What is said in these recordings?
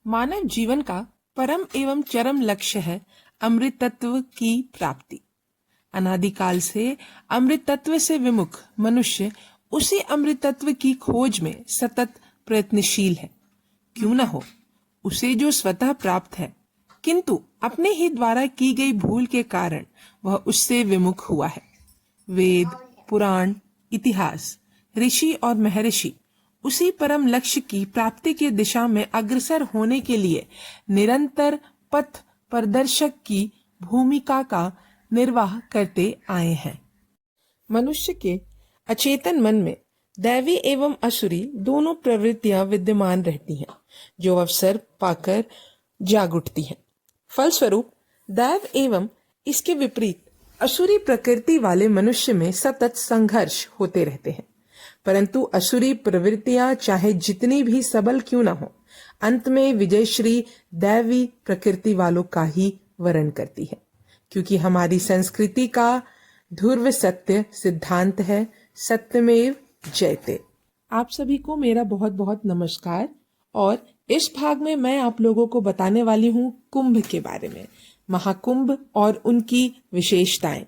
मानव जीवन का परम एवं चरम लक्ष्य है अमृत तत्व की प्राप्ति। अनादिकाल से अमृत तत्व से विमुख मनुष्य उसी अमृत तत्व की खोज में सतत प्रयत्नशील है। क्यों न हो, उसे जो स्वतः प्राप्त है, किंतु अपने ही द्वारा की गई भूल के कारण वह उससे विमुख हुआ है। वेद, पुराण, इतिहास, ऋषि और महर्षि उसी परम लक्ष्य की प्राप्ति की दिशा में अग्रसर होने के लिए निरंतर पथ प्रदर्शक की भूमिका का निर्वाह करते आए हैं। मनुष्य के अचेतन मन में दैवी एवं असुरी दोनों प्रवृत्तियां विद्यमान रहती हैं, जो अवसर पाकर जाग उठती हैं। फलस्वरूप दैव एवं इसके विपरीत असुरी प्रकृति वाले मनुष्य में सतत संघर्ष होते रहते हैं। परंतु असुरी प्रवृत्तियां चाहे जितनी भी सबल क्यों न हो, अंत में विजयश्री दैवी प्रकृति वालों का ही वर्ण करती है, क्योंकि हमारी संस्कृति का ध्रुव सत्य सिद्धांत है, सत्यमेव जयते। आप सभी को मेरा बहुत बहुत नमस्कार। और इस भाग में मैं आप लोगों को बताने वाली हूँ कुंभ के बारे में, महाकुंभ और उनकी विशेषताएं।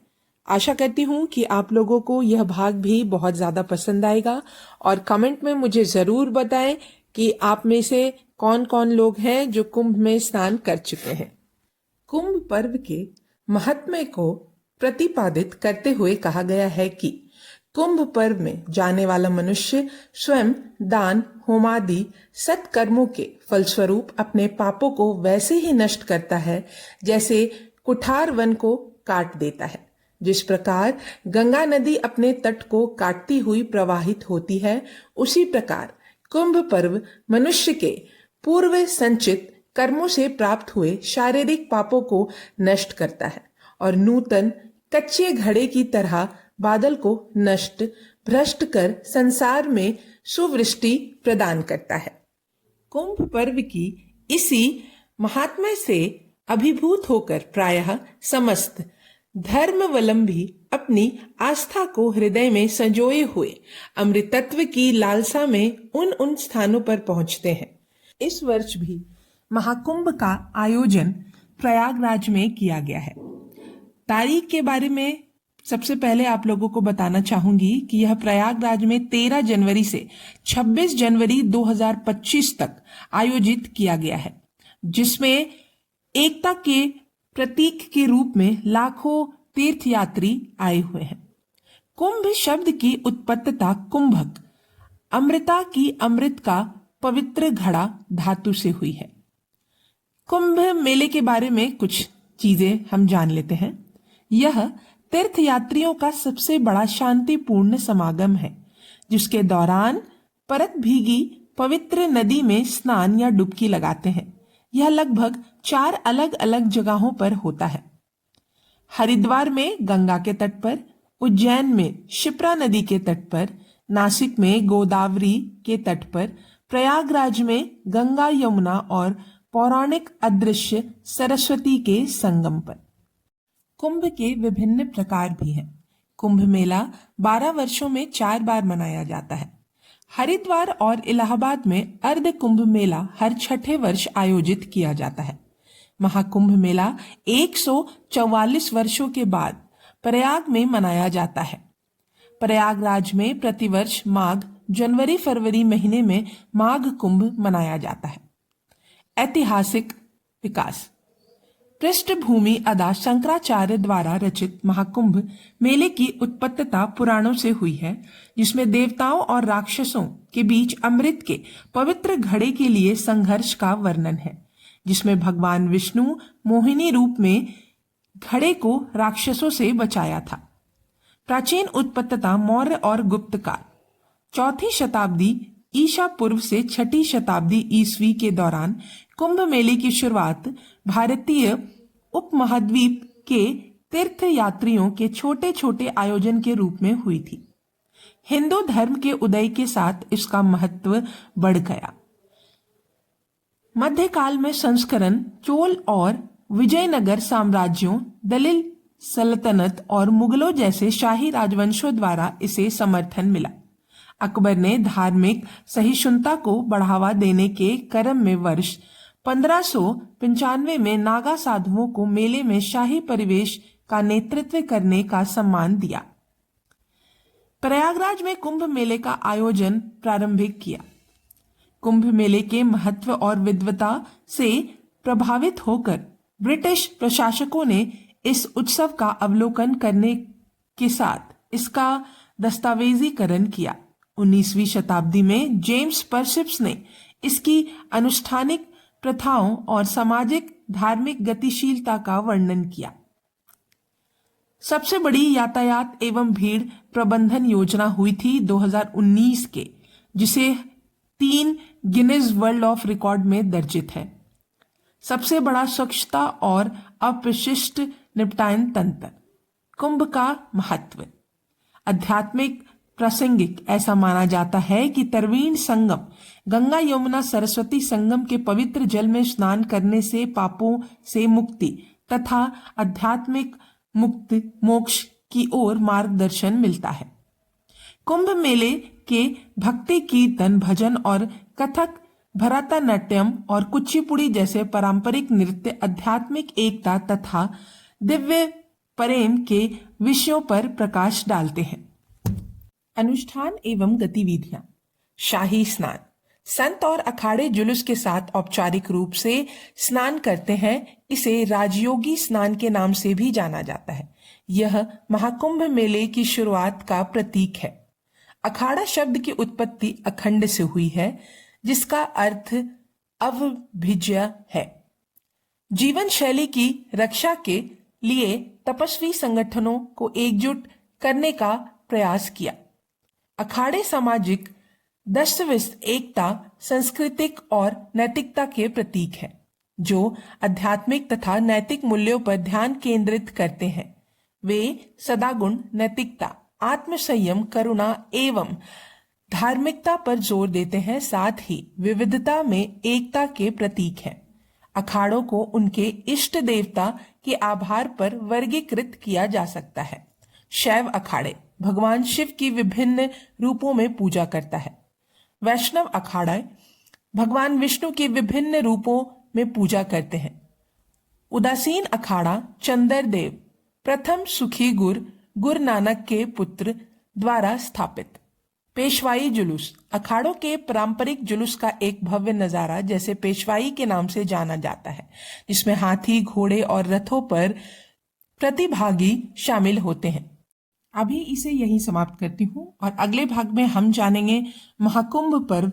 आशा करती हूँ कि आप लोगों को यह भाग भी बहुत ज्यादा पसंद आएगा और कमेंट में मुझे जरूर बताएं कि आप में से कौन कौन लोग हैं जो कुंभ में स्नान कर चुके हैं। कुंभ पर्व के महात्म्य को प्रतिपादित करते हुए कहा गया है कि कुंभ पर्व में जाने वाला मनुष्य स्वयं दान, होमादि सत्कर्मों के फलस्वरूप अपने पापों को वैसे ही नष्ट करता है जैसे कुठार वन को काट देता है। जिस प्रकार गंगा नदी अपने तट को काटती हुई प्रवाहित होती है, उसी प्रकार कुंभ पर्व मनुष्य के पूर्व संचित कर्मों से प्राप्त हुए शारीरिक पापों को नष्ट करता है और नूतन कच्चे घड़े की तरह बादल को नष्ट भ्रष्ट कर संसार में सुवृष्टि प्रदान करता है। कुंभ पर्व की इसी महात्म्य से अभिभूत होकर प्रायः समस्त धर्मावलंबी अपनी आस्था को हृदय में संजोए हुए अमृत तत्व की लालसा में उन स्थानों पर पहुंचते हैं। इस वर्ष भी महाकुंभ का आयोजन प्रयागराज में किया गया है। तारीख के बारे में सबसे पहले आप लोगों को बताना चाहूंगी कि यह प्रयागराज में 13 जनवरी से 26 जनवरी 2025 तक आयोजित किया गया है, जिसमें एकता के प्रतीक के रूप में लाखों तीर्थयात्री आए हुए हैं। कुंभ शब्द की उत्पत्तिता कुंभक, अमृता की अमृत का पवित्र घड़ा धातु से हुई है। कुंभ मेले के बारे में कुछ चीजें हम जान लेते हैं। यह तीर्थयात्रियों का सबसे बड़ा शांतिपूर्ण समागम है, जिसके दौरान परत भीगी पवित्र नदी में स्नान या डुबकी लगाते हैं। यह लगभग 4 अलग अलग जगहों पर होता है। हरिद्वार में गंगा के तट पर, उज्जैन में शिप्रा नदी के तट पर, नासिक में गोदावरी के तट पर, प्रयागराज में गंगा यमुना और पौराणिक अदृश्य सरस्वती के संगम पर। कुंभ के विभिन्न प्रकार भी हैं। कुंभ मेला 12 वर्षों में 4 बार मनाया जाता है। हरिद्वार और इलाहाबाद में अर्ध कुंभ मेला हर 6ठे वर्ष आयोजित किया जाता है। महाकुंभ मेला 144 वर्षों के बाद प्रयाग में मनाया जाता है। प्रयागराज में प्रतिवर्ष माघ, जनवरी फरवरी महीने में माघ कुंभ मनाया जाता है। ऐतिहासिक विकास। पृष्ठभूमि अदा शंकराचार्य द्वारा रचित महाकुंभ मेले की उत्पत्तिता पुराणों से हुई है, जिसमें देवताओं और राक्षसों के बीच अमृत के पवित्र घड़े के लिए संघर्ष का वर्णन है, जिसमें भगवान विष्णु मोहिनी रूप में घड़े को राक्षसों से बचाया था। प्राचीन उत्पत्तिता मौर्य और गुप्त काल, 4ठी शताब्दी ईसा पूर्व से 6ठी शताब्दी ईस्वी के दौरान कुंभ मेले की शुरुआत भारतीय उपमहाद्वीप के तीर्थ यात्रियों के छोटे छोटे आयोजन के रूप में हुई थी। हिंदू धर्म के उदय के साथ इसका महत्व बढ़ गया। मध्यकाल में संस्करण चोल और विजयनगर साम्राज्यों, दलील सल्तनत और मुगलों जैसे शाही राजवंशों द्वारा इसे समर्थन मिला। अकबर ने धार्मिक सहिष्णुता को बढ़ावा देने के क्रम में वर्ष 1595 में नागा साधुओं को मेले में शाही परिवेश का नेतृत्व करने का सम्मान दिया। प्रयागराज में कुंभ मेले का आयोजन प्रारंभिक किया। कुंभ मेले के महत्व और विद्वता से प्रभावित होकर ब्रिटिश प्रशासकों ने इस उत्सव का अवलोकन करने के साथ इसका दस्तावेजीकरण किया। 19वीं शताब्दी में जेम्स परसिप्स ने इसकी अनुष्ठानिक प्रथाओं और सामाजिक धार्मिक गतिशीलता का वर्णन किया। सबसे बड़ी यातायात एवं भीड़ प्रबंधन योजना हुई थी 2019 के, जिसे 3 गिनीज वर्ल्ड ऑफ रिकॉर्ड में दर्जित है। सबसे बड़ा स्वच्छता और अपशिष्ट निपटान तंत्र। कुंभ का महत्व। आध्यात्मिक प्रासंगिक। ऐसा माना जाता है कि त्रिवेणी संगम, गंगा यमुना सरस्वती संगम के पवित्र जल में स्नान करने से पापों से मुक्ति तथा आध्यात्मिक मुक्ति मोक्ष की ओर मार्गदर्शन मिलता है। कुंभ मेले के भक्ति कीर्तन, भजन और कथक, भरतनाट्यम और कुचिपुड़ी जैसे पारंपरिक नृत्य आध्यात्मिक एकता तथा दिव्य प्रेम के विषयों पर प्रकाश डालते हैं। अनुष्ठान एवं गतिविधियां। शाही स्नान। संत और अखाड़े जुलूस के साथ औपचारिक रूप से स्नान करते हैं। इसे राजयोगी स्नान के नाम से भी जाना जाता है। यह महाकुंभ मेले की शुरुआत का प्रतीक है। अखाड़ा शब्द की उत्पत्ति अखंड से हुई है, जिसका अर्थ अविभाज्य है। जीवन शैली की रक्षा के लिए तपस्वी संगठनों को एकजुट करने का प्रयास किया। अखाड़े सामाजिक दस्तावेज एकता, सांस्कृतिक और नैतिकता के प्रतीक है, जो आध्यात्मिक तथा नैतिक मूल्यों पर ध्यान केंद्रित करते हैं। वे सदागुण, नैतिकता, आत्मसंयम, करुणा एवं धार्मिकता पर जोर देते हैं। साथ ही विविधता में एकता के प्रतीक हैं। अखाड़ों को उनके इष्ट देवता के आधार पर वर्गीकृत किया जा सकता है। शैव अखाड़े भगवान शिव की विभिन्न रूपों में पूजा करता है। वैष्णव अखाड़ा भगवान विष्णु के विभिन्न रूपों में पूजा करते हैं। उदासीन अखाड़ा चंदर देव, प्रथम सुखी गुरु नानक के पुत्र द्वारा स्थापित। पेशवाई जुलूस अखाड़ों के पारंपरिक जुलूस का एक भव्य नजारा, जैसे पेशवाई के नाम से जाना जाता है, जिसमें हाथी, घोड़े और रथों पर प्रतिभागी शामिल होते हैं। अभी इसे यहीं समाप्त करती हूँ और अगले भाग में हम जानेंगे महाकुंभ पर्व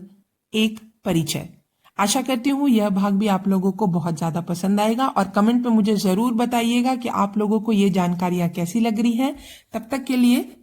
एक परिचय। आशा करती हूँ यह भाग भी आप लोगों को बहुत ज्यादा पसंद आएगा और कमेंट में मुझे जरूर बताइएगा कि आप लोगों को ये जानकारियां कैसी लग रही हैं। तब तक के लिए